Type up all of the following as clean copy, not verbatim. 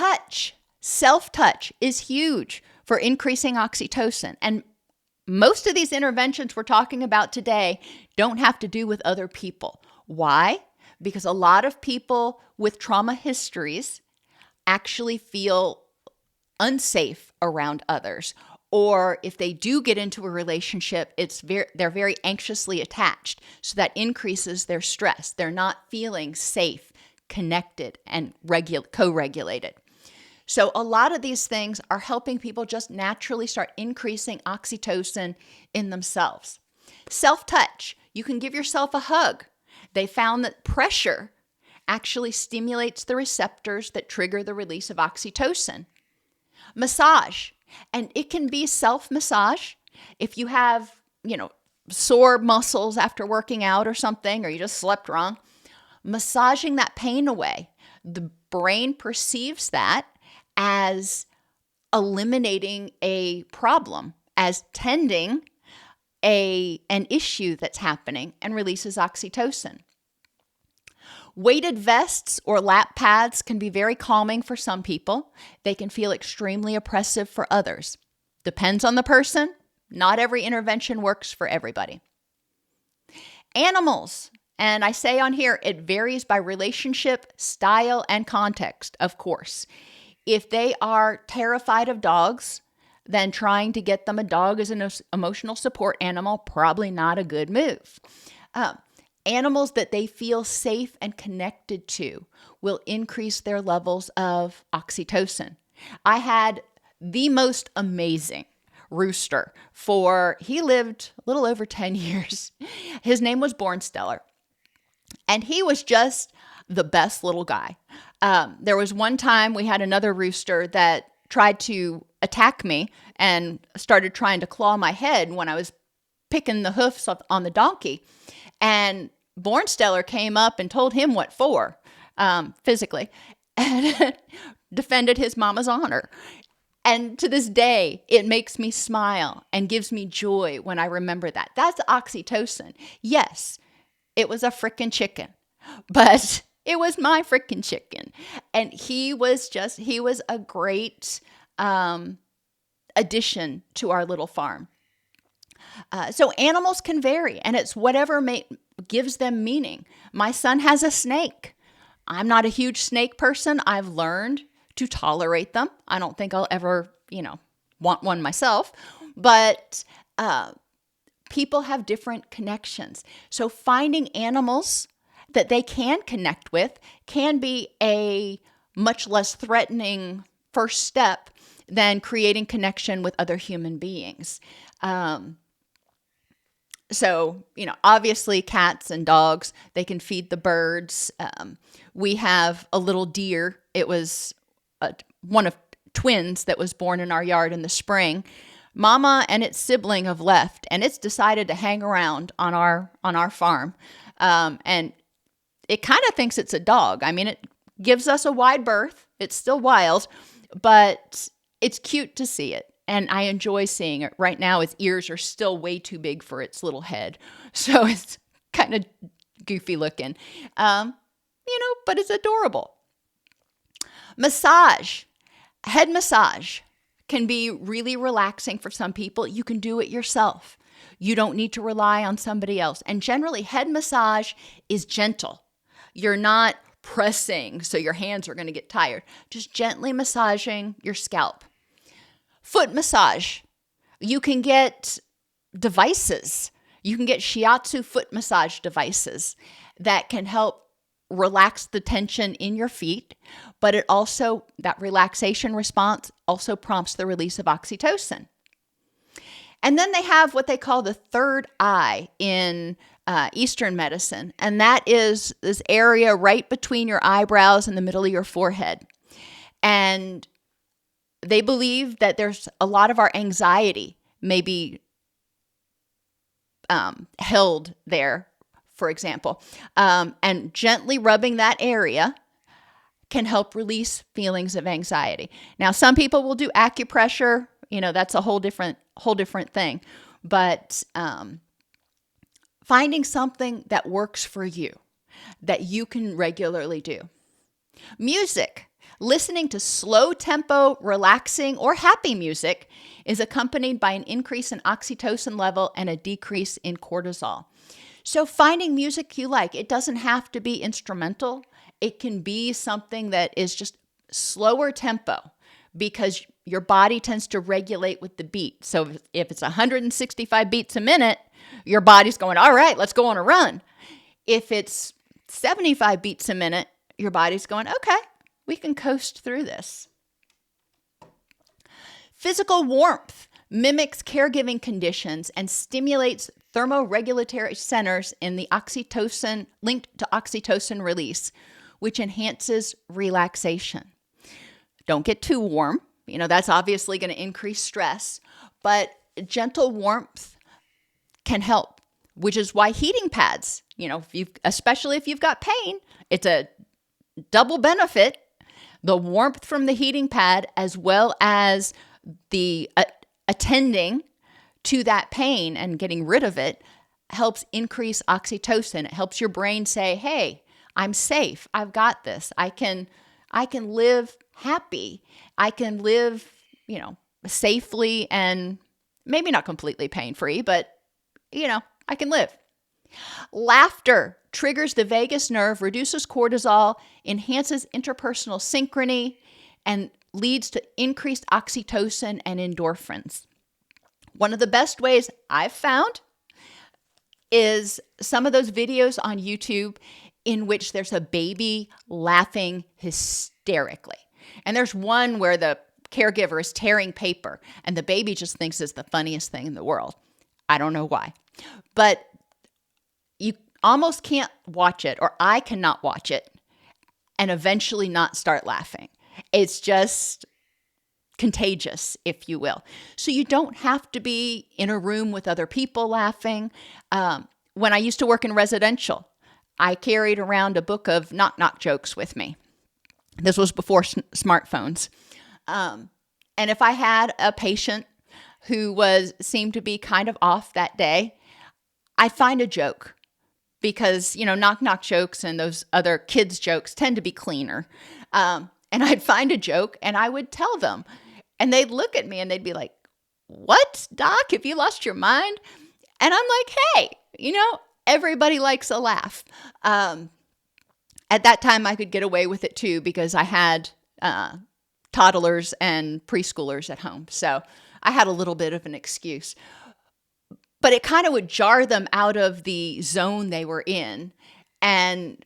Touch, self-touch is huge for increasing oxytocin. And most of these interventions we're talking about today don't have to do with other people. Why? Because a lot of people with trauma histories actually feel unsafe around others. Or if they do get into a relationship, they're very anxiously attached. So that increases their stress. They're not feeling safe, connected, and co-regulated. So a lot of these things are helping people just naturally start increasing oxytocin in themselves. Self-touch. You can give yourself a hug. They found that pressure actually stimulates the receptors that trigger the release of oxytocin. Massage. And it can be self-massage. If you have, sore muscles after working out or something, or you just slept wrong, massaging that pain away. The brain perceives that as eliminating a problem, as tending an issue that's happening, and releases oxytocin. Weighted vests or lap pads can be very calming for some people. They can feel extremely oppressive for others. Depends on the person. Not every intervention works for everybody. Animals. And I say on here, it varies by relationship, style, and context, of course. If they are terrified of dogs, then trying to get them a dog as an emotional support animal, probably not a good move. Animals that they feel safe and connected to will increase their levels of oxytocin. I had the most amazing rooster he lived a little over 10 years. His name was Bornsteller, and he was just the best little guy. There was one time we had another rooster that tried to attack me and started trying to claw my head when I was picking the hoofs on the donkey. And Bornsteller came up and told him what for, physically, and defended his mama's honor. And to this day, it makes me smile and gives me joy when I remember that. That's oxytocin. Yes, it was a frickin' chicken, but it was my frickin' chicken. And he was a great addition to our little farm. So animals can vary, and it's whatever gives them meaning. My son has a snake. I'm not a huge snake person. I've learned to tolerate them. I don't think I'll ever, want one myself, but people have different connections. So finding animals that they can connect with can be a much less threatening first step than creating connection with other human beings. So, obviously cats and dogs, they can feed the birds. We have a little deer. It was one of twins that was born in our yard in the spring. Mama and its sibling have left, and it's decided to hang around on our farm. And it kind of thinks it's a dog. I mean, it gives us a wide berth. It's still wild, but it's cute to see it. And I enjoy seeing it. Right now, its ears are still way too big for its little head. So it's kind of goofy looking, but it's adorable. Massage. Head massage can be really relaxing for some people. You can do it yourself. You don't need to rely on somebody else. And generally, head massage is gentle. You're not pressing, so your hands are going to get tired. Just gently massaging your scalp. Foot massage. You can get devices. You can get shiatsu foot massage devices that can help relax the tension in your feet, but that relaxation response also prompts the release of oxytocin. And then they have what they call the third eye in Eastern medicine, and that is this area right between your eyebrows and the middle of your forehead. And they believe that there's a lot of our anxiety may be held there, for example. And gently rubbing that area can help release feelings of anxiety. Now, some people will do acupressure. That's a whole different thing. But finding something that works for you, that you can regularly do. Music. Listening to slow tempo, relaxing, or happy music is accompanied by an increase in oxytocin level and a decrease in cortisol. So finding music you like, it doesn't have to be instrumental. It can be something that is just slower tempo because your body tends to regulate with the beat. So if it's 165 beats a minute, your body's going, all right, let's go on a run. If it's 75 beats a minute, your body's going, okay, we can coast through this. Physical warmth mimics caregiving conditions and stimulates thermoregulatory centers in the oxytocin linked to oxytocin release, which enhances relaxation. Don't get too warm. That's obviously going to increase stress, but gentle warmth can help, which is why heating pads, especially if you've got pain, it's a double benefit. The warmth from the heating pad as well as the attending to that pain and getting rid of it helps increase oxytocin. It helps your brain say, hey, I'm safe. I've got this. I can live happy. I can live, safely and maybe not completely pain-free, but, I can live. Laughter triggers the vagus nerve, reduces cortisol, enhances interpersonal synchrony, and leads to increased oxytocin and endorphins. One of the best ways I've found is some of those videos on YouTube in which there's a baby laughing hysterically. And there's one where the caregiver is tearing paper and the baby just thinks it's the funniest thing in the world. I don't know why. But you almost can't watch it, or I cannot watch it, and eventually not start laughing. It's just contagious, if you will. So you don't have to be in a room with other people laughing. When I used to work in residential, I carried around a book of knock-knock jokes with me. This was before smartphones. And if I had a patient who seemed to be kind of off that day, I'd find a joke because, knock-knock jokes and those other kids' jokes tend to be cleaner. And I'd find a joke and I would tell them. And they'd look at me and they'd be like, what, Doc? Have you lost your mind? And I'm like, hey, everybody likes a laugh. At that time, I could get away with it too because I had toddlers and preschoolers at home. So I had a little bit of an excuse. But it kind of would jar them out of the zone they were in. And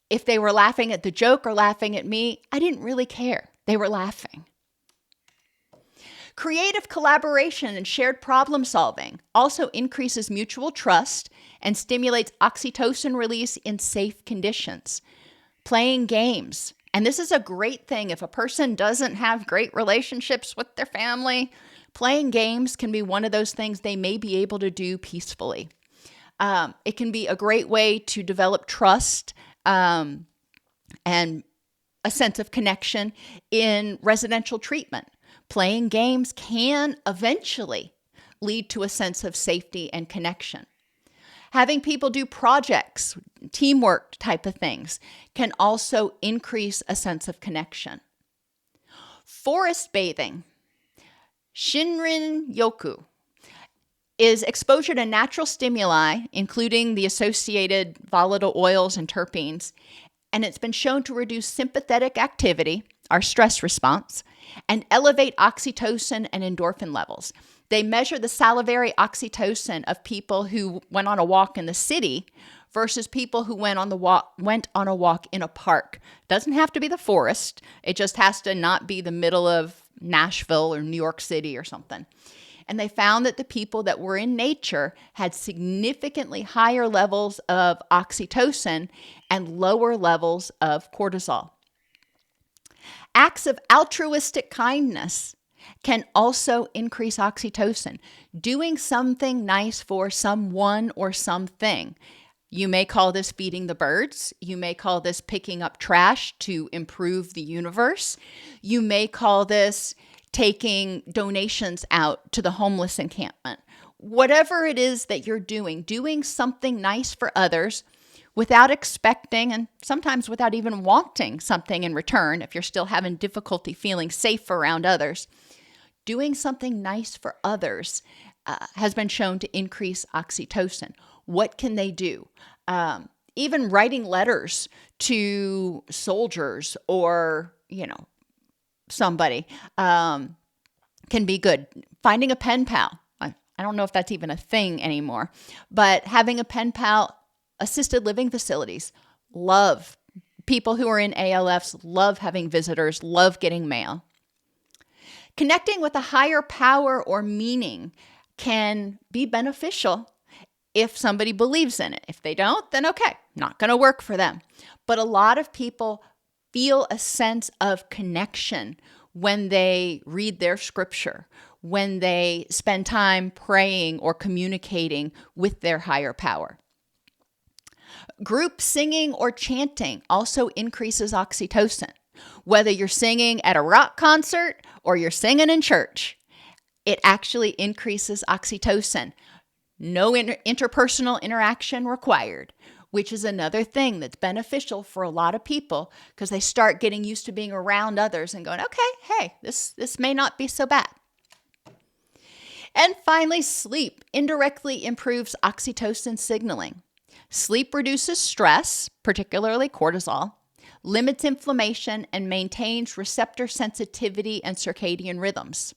if they were laughing at the joke or laughing at me, I didn't really care. They were laughing. Creative collaboration and shared problem solving also increases mutual trust and stimulates oxytocin release in safe conditions. Playing games. And this is a great thing if a person doesn't have great relationships with their family. Playing games can be one of those things they may be able to do peacefully. It can be a great way to develop trust and a sense of connection in residential treatment. Playing games can eventually lead to a sense of safety and connection. Having people do projects, teamwork type of things, can also increase a sense of connection. Forest bathing, Shinrin Yoku, is exposure to natural stimuli, including the associated volatile oils and terpenes, and it's been shown to reduce sympathetic activity, our stress response, and elevate oxytocin and endorphin levels. They measure the salivary oxytocin of people who went on a walk in the city versus people who went on a walk in a park. Doesn't have to be the forest. It just has to not be the middle of Nashville or New York City or something. And they found that the people that were in nature had significantly higher levels of oxytocin and lower levels of cortisol. Acts of altruistic kindness can also increase oxytocin. Doing something nice for someone or something. You may call this feeding the birds. You may call this picking up trash to improve the universe. You may call this taking donations out to the homeless encampment. Whatever it is that you're doing something nice for others without expecting and sometimes without even wanting something in return, if you're still having difficulty feeling safe around others, doing something nice for others has been shown to increase oxytocin. What can they do? Even writing letters to soldiers or, somebody can be good. Finding a pen pal. I don't know if that's even a thing anymore, but having a pen pal, assisted living facilities, love people who are in ALFs, love having visitors, love getting mail. Connecting with a higher power or meaning can be beneficial if somebody believes in it. If they don't, then okay, not going to work for them. But a lot of people feel a sense of connection when they read their scripture, when they spend time praying or communicating with their higher power. Group singing or chanting also increases oxytocin. Whether you're singing at a rock concert or you're singing in church, it actually increases oxytocin. No interpersonal interaction required, which is another thing that's beneficial for a lot of people because they start getting used to being around others and going, okay, hey, this may not be so bad. And finally, sleep indirectly improves oxytocin signaling. Sleep reduces stress, particularly cortisol, limits inflammation, and maintains receptor sensitivity and circadian rhythms.